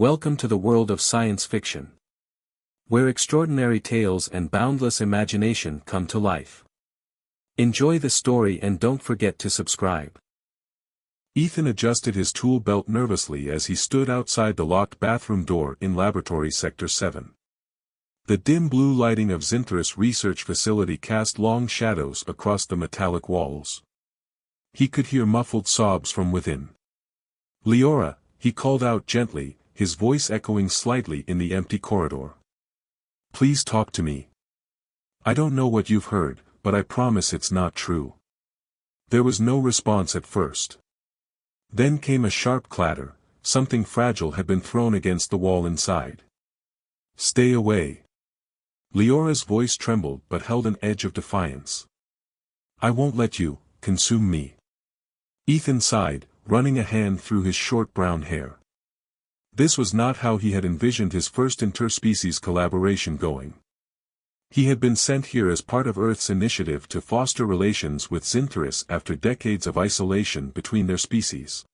Welcome to the world of science fiction, where extraordinary tales and boundless imagination come to life. Enjoy the story and don't forget to subscribe. Ethan adjusted his tool belt nervously as he stood outside the locked bathroom door in Laboratory Sector 7. The dim blue lighting of Zinthris research facility cast long shadows across the metallic walls. He could hear muffled sobs from within. "Leora," he called out gently, his voice echoing slightly in the empty corridor. "Please talk to me. I don't know what you've heard, but I promise it's not true." There was no response at first. Then came a sharp clatter, something fragile had been thrown against the wall inside. "Stay away." Leora's voice trembled but held an edge of defiance. "I won't let you consume me." Ethan sighed, running a hand through his short brown hair. This was not how he had envisioned his first interspecies collaboration going. He had been sent here as part of Earth's initiative to foster relations with Zinthris after decades of isolation between their species.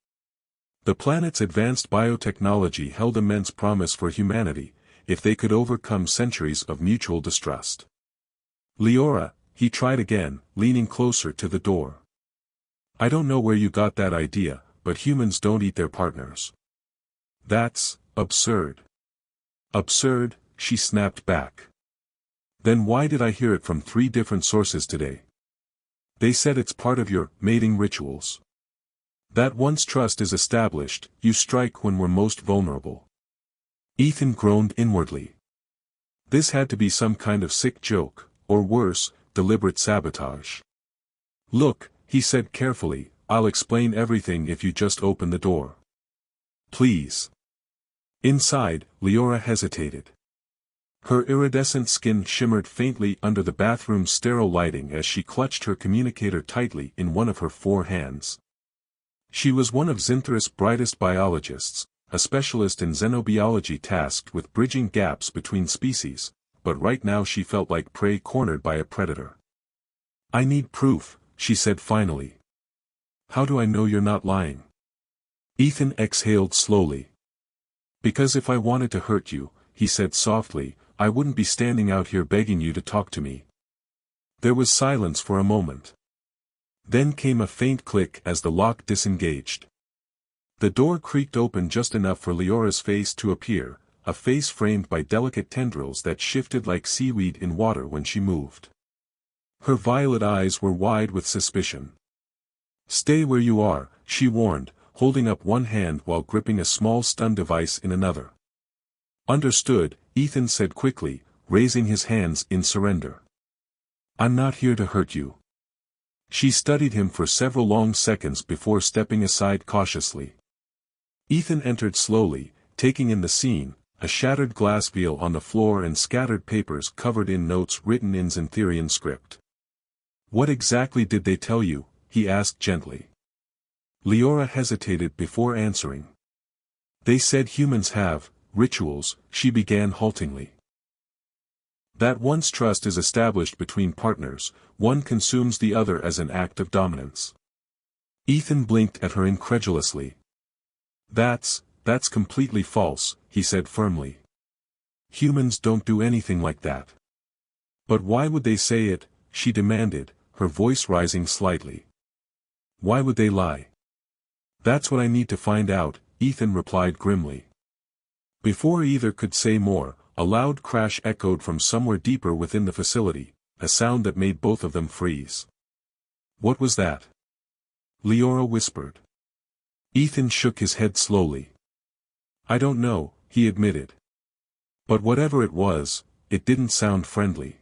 The planet's advanced biotechnology held immense promise for humanity, if they could overcome centuries of mutual distrust. "Leora," he tried again, leaning closer to the door. "I don't know where you got that idea, but humans don't eat their partners." "That's absurd." "Absurd," she snapped back. "Then why did I hear it from 3 different sources today? They said it's part of your mating rituals. That once trust is established, you strike when we're most vulnerable." Ethan groaned inwardly. This had to be some kind of sick joke, or worse, deliberate sabotage. "Look," he said carefully, "I'll explain everything if you just open the door. Please." Inside, Leora hesitated. Her iridescent skin shimmered faintly under the bathroom's sterile lighting as she clutched her communicator tightly in one of her 4 hands. She was one of Zinthris' brightest biologists, a specialist in xenobiology tasked with bridging gaps between species, but right now she felt like prey cornered by a predator. "I need proof," she said finally. "How do I know you're not lying?" Ethan exhaled slowly. "Because if I wanted to hurt you," he said softly, "I wouldn't be standing out here begging you to talk to me." There was silence for a moment. Then came a faint click as the lock disengaged. The door creaked open just enough for Leora's face to appear, a face framed by delicate tendrils that shifted like seaweed in water when she moved. Her violet eyes were wide with suspicion. "Stay where you are," she warned, holding up one hand while gripping a small stun device in another. "Understood," Ethan said quickly, raising his hands in surrender. "I'm not here to hurt you." She studied him for several long seconds before stepping aside cautiously. Ethan entered slowly, taking in the scene, a shattered glass vial on the floor and scattered papers covered in notes written in Zintherian script. "What exactly did they tell you?" he asked gently. Leora hesitated before answering. "They said humans have rituals," she began haltingly. "That once trust is established between partners, one consumes the other as an act of dominance." Ethan blinked at her incredulously. That's completely false," he said firmly. "Humans don't do anything like that." "But why would they say it?" she demanded, her voice rising slightly. "Why would they lie?" "That's what I need to find out," Ethan replied grimly. Before either could say more, a loud crash echoed from somewhere deeper within the facility, a sound that made both of them freeze. "What was that?" Leora whispered. Ethan shook his head slowly. "I don't know," he admitted. "But whatever it was, it didn't sound friendly."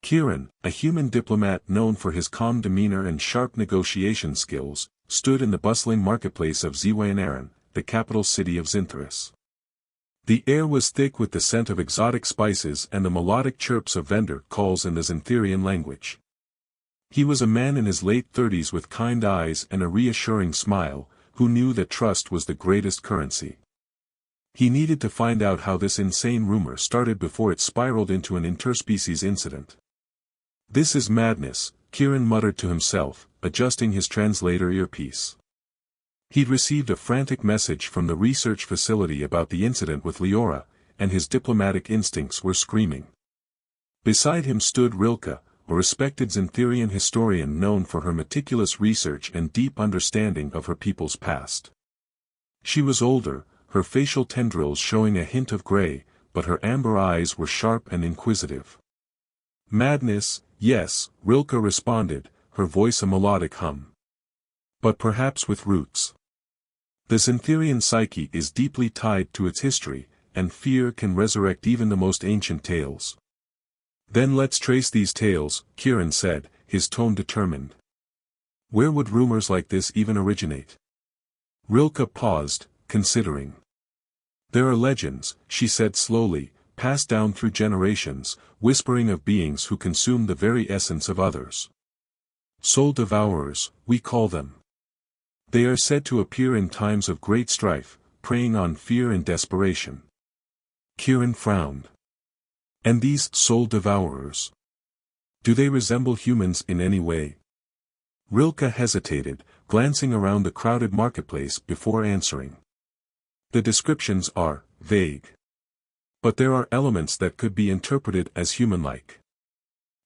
Kieran, a human diplomat known for his calm demeanor and sharp negotiation skills, stood in the bustling marketplace of Ziwanaran, the capital city of Zinthris. The air was thick with the scent of exotic spices and the melodic chirps of vendor calls in the Zintherian language. He was a man in his late 30s with kind eyes and a reassuring smile, who knew that trust was the greatest currency. He needed to find out how this insane rumor started before it spiraled into an interspecies incident. "This is madness," Kieran muttered to himself, adjusting his translator earpiece. He'd received a frantic message from the research facility about the incident with Leora, and his diplomatic instincts were screaming. Beside him stood Rilke, a respected Xantherian historian known for her meticulous research and deep understanding of her people's past. She was older, her facial tendrils showing a hint of gray, but her amber eyes were sharp and inquisitive. Madness, yes, Rilke responded, her voice a melodic hum. But perhaps with roots. The Xantherian psyche is deeply tied to its history, and fear can resurrect even the most ancient tales. Then let's trace these tales, Kieran said, his tone determined. Where would rumors like this even originate? Rilke paused, considering. There are legends, she said slowly, passed down through generations, whispering of beings who consume the very essence of others. Soul devourers, we call them. They are said to appear in times of great strife, preying on fear and desperation. Kieran frowned. And these soul devourers? Do they resemble humans in any way? Rilke hesitated, glancing around the crowded marketplace before answering. The descriptions are vague. But there are elements that could be interpreted as human-like.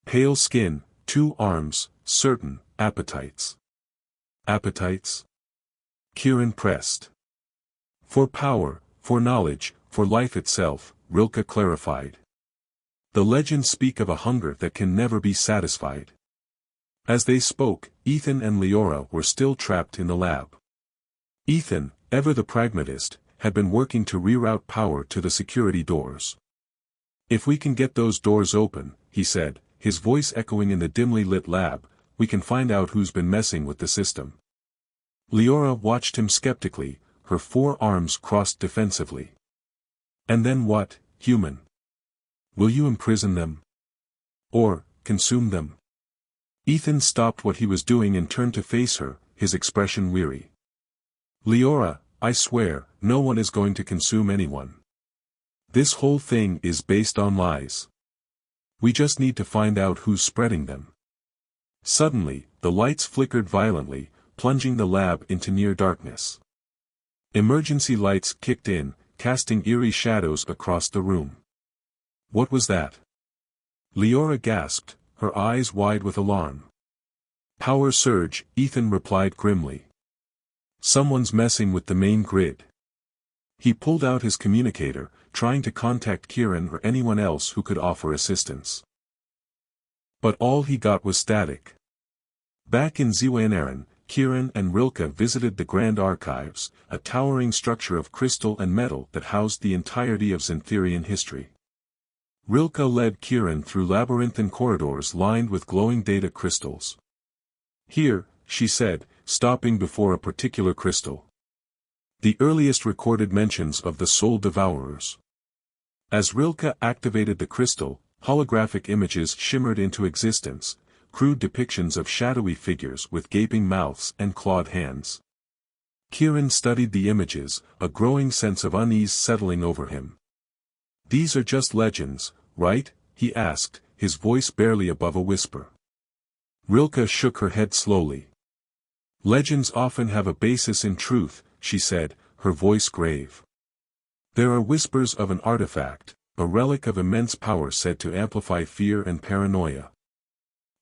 Pale skin, 2 arms, certain appetites. Appetites? Kieran pressed. For power, for knowledge, for life itself, Rilke clarified. The legends speak of a hunger that can never be satisfied. As they spoke, Ethan and Leora were still trapped in the lab. Ethan, ever the pragmatist, had been working to reroute power to the security doors. If we can get those doors open, he said, his voice echoing in the dimly lit lab, we can find out who's been messing with the system. Leora watched him skeptically, her 4 arms crossed defensively. And then what, human? Will you imprison them? Or, consume them? Ethan stopped what he was doing and turned to face her, his expression weary. Leora, I swear, no one is going to consume anyone. This whole thing is based on lies. We just need to find out who's spreading them. Suddenly, the lights flickered violently, plunging the lab into near darkness. Emergency lights kicked in, casting eerie shadows across the room. What was that? Leora gasped, her eyes wide with alarm. Power surge, Ethan replied grimly. Someone's messing with the main grid. He pulled out his communicator, trying to contact Kieran or anyone else who could offer assistance. But all he got was static. Back in Ziwanaran, Kieran and Rilke visited the Grand Archives, a towering structure of crystal and metal that housed the entirety of Xantherian history. Rilke led Kieran through labyrinthine corridors lined with glowing data crystals. Here, she said, stopping before a particular crystal. The earliest recorded mentions of the soul devourers. As Rilke activated the crystal, holographic images shimmered into existence, crude depictions of shadowy figures with gaping mouths and clawed hands. Kieran studied the images, a growing sense of unease settling over him. These are just legends, right? He asked, his voice barely above a whisper. Rilke shook her head slowly. Legends often have a basis in truth, she said, her voice grave. There are whispers of an artifact, a relic of immense power said to amplify fear and paranoia.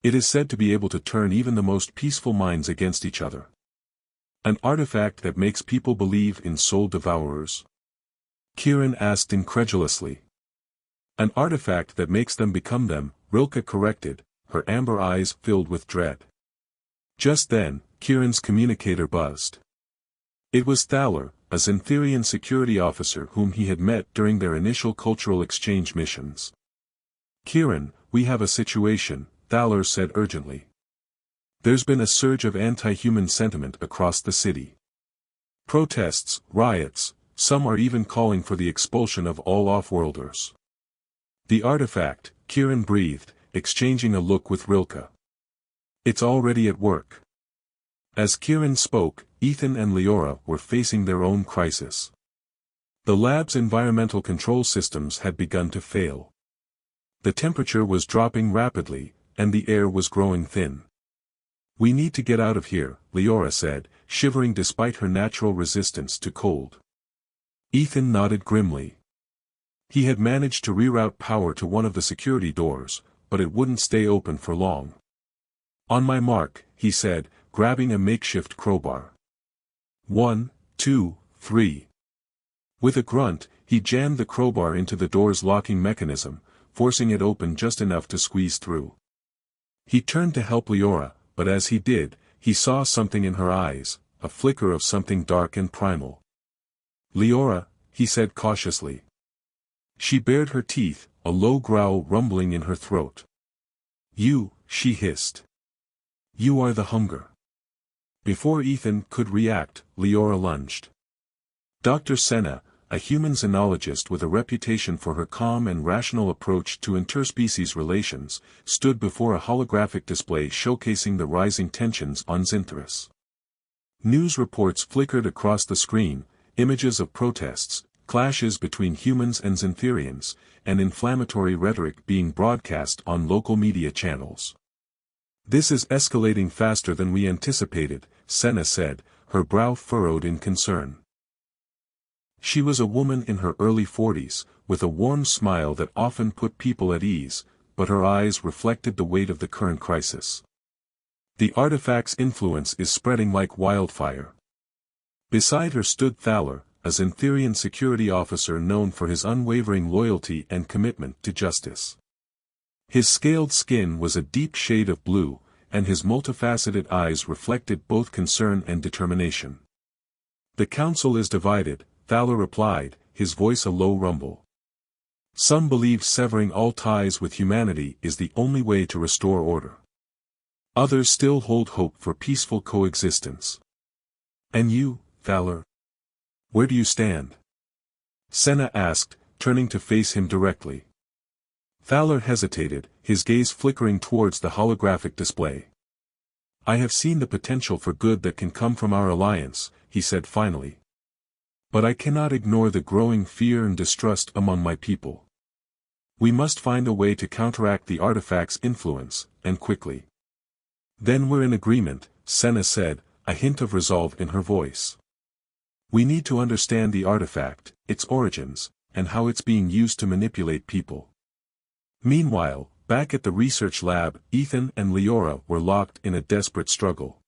It is said to be able to turn even the most peaceful minds against each other. An artifact that makes people believe in soul devourers? Kieran asked incredulously. An artifact that makes them become them, Rilke corrected, her amber eyes filled with dread. Just then, Kieran's communicator buzzed. It was Thaler, a Xantherian security officer whom he had met during their initial cultural exchange missions. Kieran, we have a situation, Thaler said urgently. There's been a surge of anti-human sentiment across the city. Protests, riots, some are even calling for the expulsion of all off-worlders. The artifact, Kieran breathed, exchanging a look with Rilke. It's already at work. As Kieran spoke, Ethan and Leora were facing their own crisis. The lab's environmental control systems had begun to fail. The temperature was dropping rapidly, and the air was growing thin. We need to get out of here, Leora said, shivering despite her natural resistance to cold. Ethan nodded grimly. He had managed to reroute power to one of the security doors, but it wouldn't stay open for long. On my mark, he said, grabbing a makeshift crowbar. 1, 2, 3. With a grunt, he jammed the crowbar into the door's locking mechanism, forcing it open just enough to squeeze through. He turned to help Leora, but as he did, he saw something in her eyes, a flicker of something dark and primal. Leora, he said cautiously. She bared her teeth, a low growl rumbling in her throat. You, she hissed. You are the hunger. Before Ethan could react, Leora lunged. Dr. Senna, a human xenologist with a reputation for her calm and rational approach to interspecies relations, stood before a holographic display showcasing the rising tensions on Zinthras. News reports flickered across the screen, images of protests, clashes between humans and Zintherians, and inflammatory rhetoric being broadcast on local media channels. This is escalating faster than we anticipated, Senna said, her brow furrowed in concern. She was a woman in her early 40s, with a warm smile that often put people at ease, but her eyes reflected the weight of the current crisis. The artifact's influence is spreading like wildfire. Beside her stood Thaler, a Zintherian security officer known for his unwavering loyalty and commitment to justice. His scaled skin was a deep shade of blue, and his multifaceted eyes reflected both concern and determination. The council is divided, Thaler replied, his voice a low rumble. Some believe severing all ties with humanity is the only way to restore order. Others still hold hope for peaceful coexistence. And you, Thaler? Where do you stand? Senna asked, turning to face him directly. Thaler hesitated, his gaze flickering towards the holographic display. I have seen the potential for good that can come from our alliance, he said finally. But I cannot ignore the growing fear and distrust among my people. We must find a way to counteract the artifact's influence, and quickly. Then we're in agreement, Senna said, a hint of resolve in her voice. We need to understand the artifact, its origins, and how it's being used to manipulate people. Meanwhile, back at the research lab, Ethan and Leora were locked in a desperate struggle.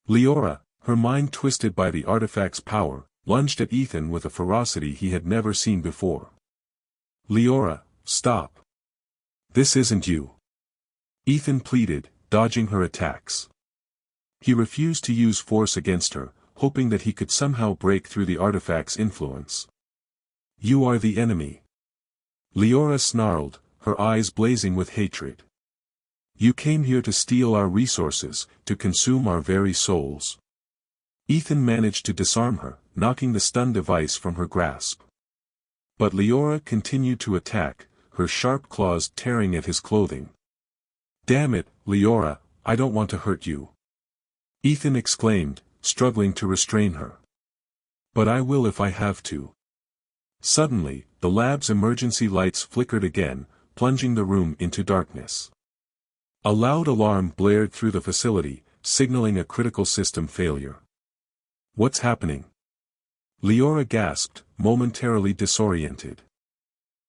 Leora, her mind twisted by the artifact's power, lunged at Ethan with a ferocity he had never seen before. Leora, stop. This isn't you. Ethan pleaded, dodging her attacks. He refused to use force against her, hoping that he could somehow break through the artifact's influence. You are the enemy. Leora snarled, her eyes blazing with hatred. You came here to steal our resources, to consume our very souls. Ethan managed to disarm her, knocking the stun device from her grasp. But Leora continued to attack, her sharp claws tearing at his clothing. Damn it, Leora, I don't want to hurt you. Ethan exclaimed, struggling to restrain her. But I will if I have to. Suddenly, the lab's emergency lights flickered again, plunging the room into darkness. A loud alarm blared through the facility, signaling a critical system failure. What's happening? Leora gasped, momentarily disoriented.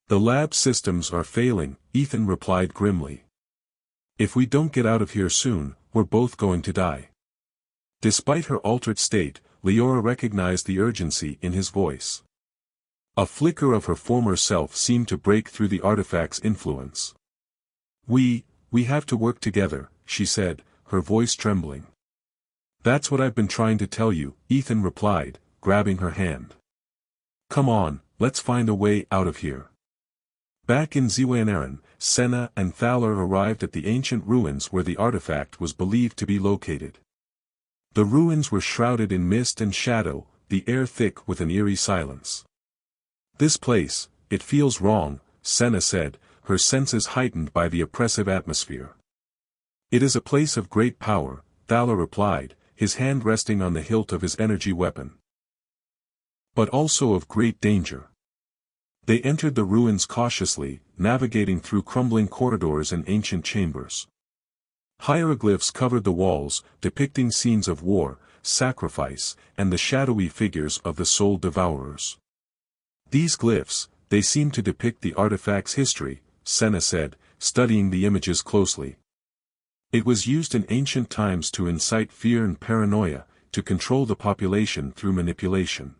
The lab systems are failing, Ethan replied grimly. If we don't get out of here soon, we're both going to die. Despite her altered state, Leora recognized the urgency in his voice. A flicker of her former self seemed to break through the artifact's influence. We have to work together, she said, her voice trembling. That's what I've been trying to tell you, Ethan replied, grabbing her hand. Come on, let's find a way out of here. Back in Ziwanaran, Senna and Thaler arrived at the ancient ruins where the artifact was believed to be located. The ruins were shrouded in mist and shadow, the air thick with an eerie silence. This place, it feels wrong, Senna said, her senses heightened by the oppressive atmosphere. It is a place of great power, Thaler replied, his hand resting on the hilt of his energy weapon. But also of great danger. They entered the ruins cautiously, navigating through crumbling corridors and ancient chambers. Hieroglyphs covered the walls, depicting scenes of war, sacrifice, and the shadowy figures of the soul devourers. These glyphs, they seem to depict the artifact's history, Senna said, studying the images closely. It was used in ancient times to incite fear and paranoia, to control the population through manipulation.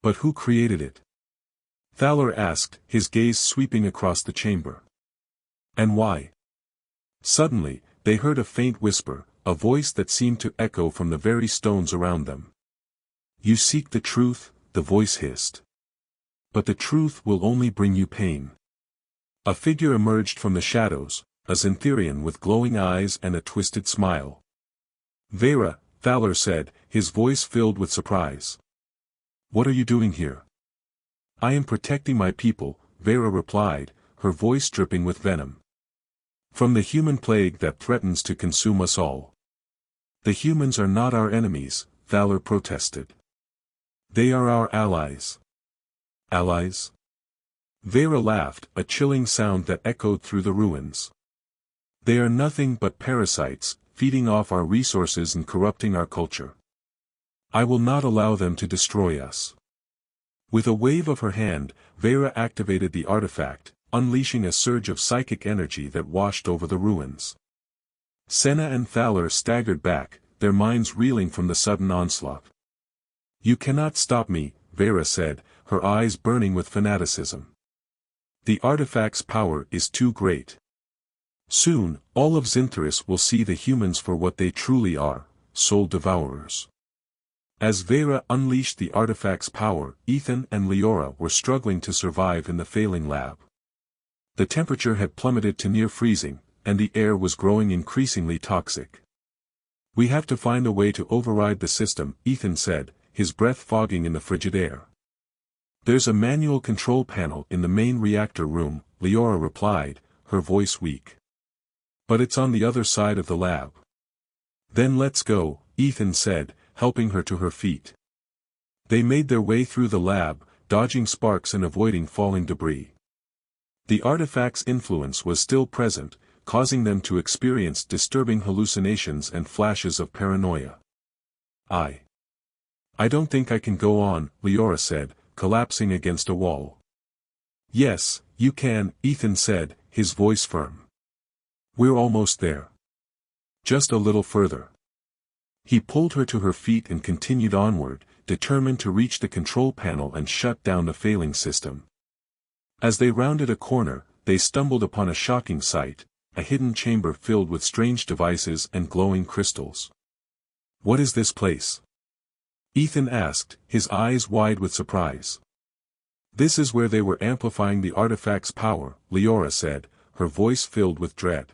But who created it? Thaler asked, his gaze sweeping across the chamber. And why? Suddenly, they heard a faint whisper, a voice that seemed to echo from the very stones around them. You seek the truth, the voice hissed. But the truth will only bring you pain. A figure emerged from the shadows, a Zintherian with glowing eyes and a twisted smile. Vera, Thaler said, his voice filled with surprise. What are you doing here? I am protecting my people, Vera replied, her voice dripping with venom. From the human plague that threatens to consume us all. The humans are not our enemies, Thaler protested. They are our allies. Allies? Vera laughed, a chilling sound that echoed through the ruins. They are nothing but parasites, feeding off our resources and corrupting our culture. I will not allow them to destroy us. With a wave of her hand, Vera activated the artifact, unleashing a surge of psychic energy that washed over the ruins. Senna and Thaler staggered back, their minds reeling from the sudden onslaught. You cannot stop me, Vera said, her eyes burning with fanaticism. The artifact's power is too great. Soon, all of Zintheris will see the humans for what they truly are, soul devourers. As Vera unleashed the artifact's power, Ethan and Leora were struggling to survive in the failing lab. The temperature had plummeted to near freezing, and the air was growing increasingly toxic. We have to find a way to override the system, Ethan said, his breath fogging in the frigid air. There's a manual control panel in the main reactor room, Leora replied, her voice weak. But it's on the other side of the lab. Then let's go, Ethan said, helping her to her feet. They made their way through the lab, dodging sparks and avoiding falling debris. The artifact's influence was still present, causing them to experience disturbing hallucinations and flashes of paranoia. I don't think I can go on, Leora said, collapsing against a wall. Yes, you can, Ethan said, his voice firm. We're almost there. Just a little further. He pulled her to her feet and continued onward, determined to reach the control panel and shut down the failing system. As they rounded a corner, they stumbled upon a shocking sight, a hidden chamber filled with strange devices and glowing crystals. What is this place? Ethan asked, his eyes wide with surprise. This is where they were amplifying the artifact's power, Leora said, her voice filled with dread.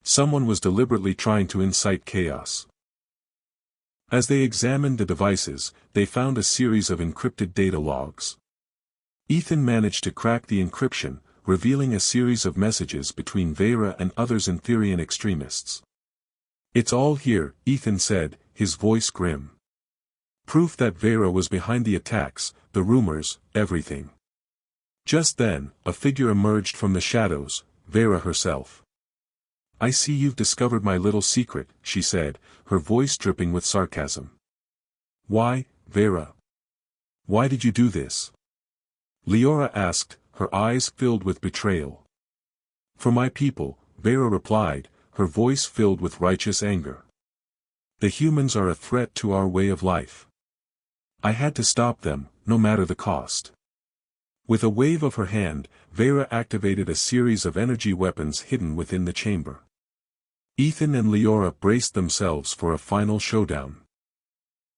Someone was deliberately trying to incite chaos. As they examined the devices, they found a series of encrypted data logs. Ethan managed to crack the encryption, revealing a series of messages between Vera and other Zintherian extremists. It's all here, Ethan said, his voice grim. Proof that Vera was behind the attacks, the rumors, everything. Just then, a figure emerged from the shadows, Vera herself. I see you've discovered my little secret, she said, her voice dripping with sarcasm. Why, Vera? Why did you do this? Leora asked, her eyes filled with betrayal. For my people, Vera replied, her voice filled with righteous anger. The humans are a threat to our way of life. I had to stop them, no matter the cost. With a wave of her hand, Vera activated a series of energy weapons hidden within the chamber. Ethan and Leora braced themselves for a final showdown.